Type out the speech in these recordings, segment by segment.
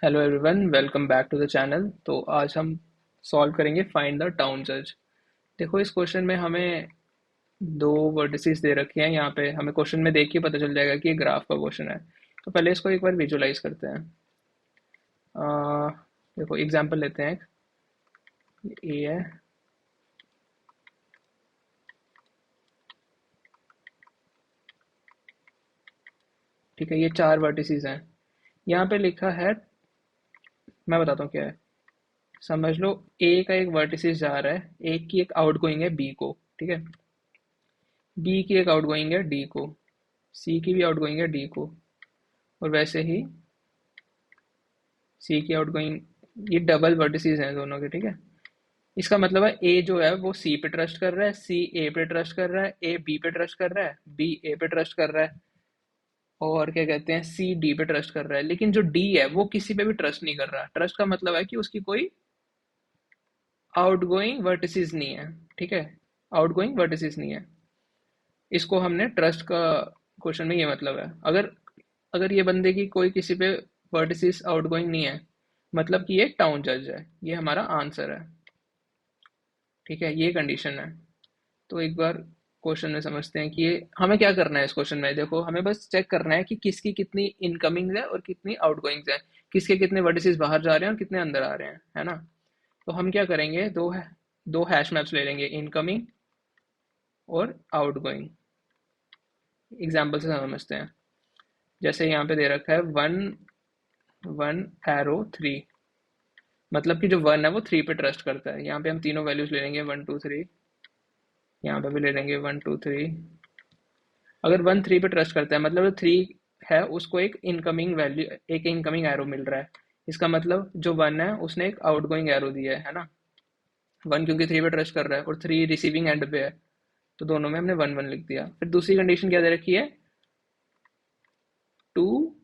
Hello everyone, welcome back to the channel. तो आज हम सॉल्व करेंगे फाइंड द टाउन जज। देखो, इस क्वेश्चन में हमें दो वर्टिसेस दे रखे हैं। यहाँ पे हमें क्वेश्चन में देख के पता चल जाएगा कि ये ग्राफ का क्वेश्चन है। तो पहले इसको एक बार विजुलाइज करते हैं। अह, देखो एग्जांपल लेते हैं। ए है, ठीक है, ये चार वर्टिसेस हैं। यहाँ पे लिखा है, मैं बताता हूँ क्या है। समझ लो, ए का एक वर्टिसेस जा रहा है, ए की एक आउटगोइंग है बी को, ठीक है। बी की एक आउटगोइंग है डी को, सी की भी आउटगोइंग है डी को, और वैसे ही सी की आउटगोइंग। ये डबल वर्टिसेस हैं दोनों के, ठीक है। इसका मतलब है ए जो है वो सी पे ट्रस्ट कर रहा है, सी ए पे ट्रस्ट कर रहा है, ए बी पे ट्रस्ट कर रहा है, बी ए पे ट्रस्ट कर रहा है, और क्या कहते हैं, सी डी पे ट्रस्ट कर रहा है। लेकिन जो डी है वो किसी पे भी ट्रस्ट नहीं कर रहा। ट्रस्ट का मतलब है कि उसकी कोई आउटगोइंग वर्टिसेस नहीं है, ठीक है। आउटगोइंग वर्टिसेस नहीं है। इसको हमने ट्रस्ट का क्वेश्चन में ये मतलब है। अगर अगर ये बंदे की कोई किसी पे वर्टिसेस आउटगोइंग नहीं है, मतलब कि ये टाउन जज है। ये हमारा आंसर है, ठीक है। ये कंडीशन है। तो एक बार क्वेश्चन में समझते हैं कि ये हमें क्या करना है। इस क्वेश्चन में देखो, हमें बस चेक करना है कि किसकी कितनी इनकमिंग है और कितनी आउटगोइंग है, किसके कितने वर्टिसेस बाहर जा रहे हैं और कितने अंदर आ रहे हैं, है ना। तो हम क्या करेंगे, दो हैश मैप्स ले लेंगे, इनकमिंग और आउटगोइंग। एग्जाम्पल से समझते हैं। जैसे यहाँ पे दे रखा है वन वन एरो थ्री, मतलब कि जो वन है वो थ्री पे ट्रस्ट करता है। यहाँ पे हम तीनों वैल्यूज ले लेंगे, वन टू थ्री। यहाँ पे भी ले लेंगे वन टू थ्री। अगर वन थ्री पे ट्रस्ट करता है, मतलब जो थ्री है उसको एक इनकमिंग वैल्यू, एक इनकमिंग एरो मिल रहा है। इसका मतलब जो वन है उसने एक आउटगोइंग एरो दिया है ना। वन क्योंकि थ्री पे ट्रस्ट कर रहा है और थ्री रिसीविंग एंड पे है, तो दोनों में हमने वन वन लिख दिया। फिर दूसरी कंडीशन क्या दे रखी है, टू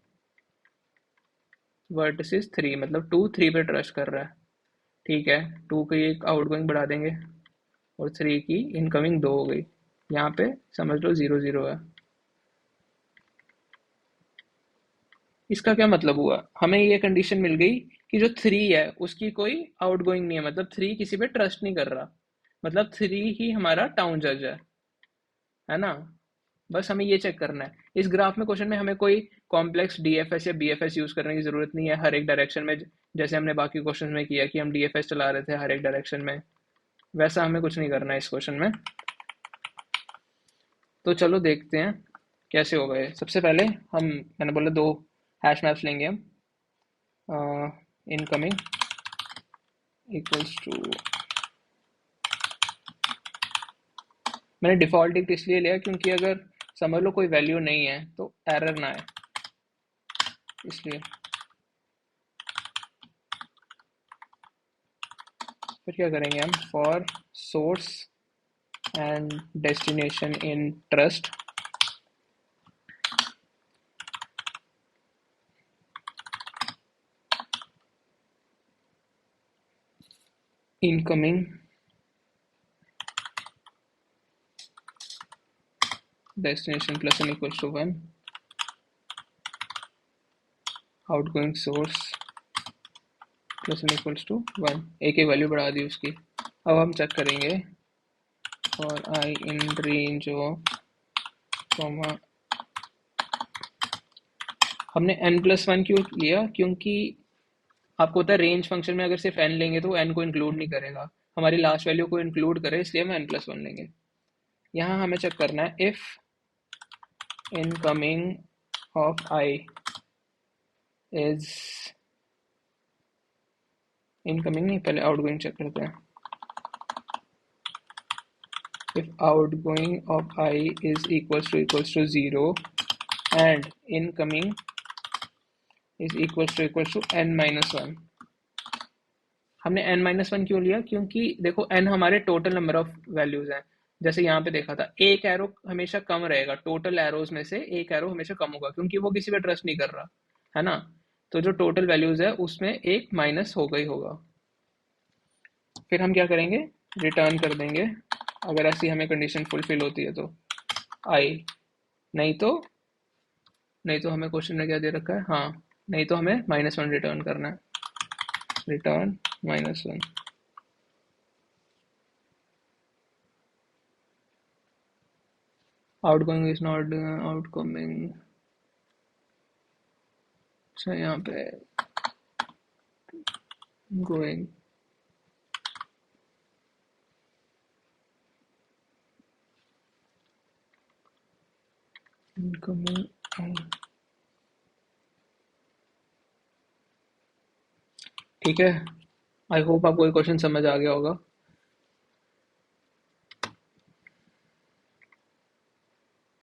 वर्टिसेस थ्री, मतलब टू थ्री पे ट्रस्ट कर रहा है, ठीक है। टू की एक आउटगोइंग बढ़ा देंगे और थ्री की इनकमिंग दो हो गई। यहाँ पे समझ लो जीरो जीरो है। इसका क्या मतलब हुआ, हमें ये कंडीशन मिल गई कि जो थ्री है उसकी कोई आउटगोइंग नहीं है, मतलब थ्री किसी पे ट्रस्ट नहीं कर रहा। मतलब थ्री ही हमारा टाउन जज है ना। बस हमें ये चेक करना है। इस ग्राफ में, क्वेश्चन में हमें कोई कॉम्प्लेक्स डीएफएस या बीएफएस यूज करने की जरूरत नहीं है हर एक डायरेक्शन में। जैसे हमने बाकी क्वेश्चन में किया कि हम डीएफएस चला रहे थे हर एक डायरेक्शन में, वैसा हमें कुछ नहीं करना है इस क्वेश्चन में। तो चलो देखते हैं कैसे होगा ये। सबसे पहले हम, मैंने बोला दो हैश मैप्स लेंगे हम। इनकमिंग इक्वल्स टू, मैंने डिफॉल्ट टिक इसलिए लिया क्योंकि अगर समझ लो कोई वैल्यू नहीं है तो एरर ना आए, इसलिए। फिर क्या करेंगे हम, for source and destination in trust, incoming destination plus n equals to 1, outgoing source plus n equals to 1। एक एक वैल्यू बढ़ा दी उसकी। अब हम चेक करेंगे for I in range of comma, हमने n प्लस वन क्यों लिया, क्योंकि आपको पता है रेंज फंक्शन में अगर सिर्फ n लेंगे तो n को इंक्लूड नहीं करेगा, हमारी लास्ट वैल्यू को इंक्लूड करे, इसलिए हम n प्लस वन लेंगे। यहाँ हमें चेक करना है if incoming of I is, incoming नहीं, पहले आउटगोइंग चेक करते हैं। if outgoing of I is equals to 0 and incoming is equals to n minus 1। हमने n माइनस वन क्यों लिया, क्योंकि देखो n हमारे टोटल नंबर ऑफ वैल्यूज हैं। जैसे यहाँ पे देखा था, एक एरो हमेशा कम रहेगा, टोटल एरोज में से एक एरो हमेशा कम होगा क्योंकि वो किसी पे ट्रस्ट नहीं कर रहा, है ना। तो जो टोटल वैल्यूज है उसमें एक माइनस होगा ही होगा। फिर हम क्या करेंगे, रिटर्न कर देंगे अगर ऐसी हमें कंडीशन फुलफिल होती है तो आई, नहीं तो हमें क्वेश्चन में क्या दे रखा है, हाँ, नहीं तो हमें -1 रिटर्न करना है, return -1। Outgoing is not outcoming. अच्छा यहाँ पे गोइंग, इनकमिंग। ठीक है, आई होप आपको ये क्वेश्चन समझ आ गया होगा।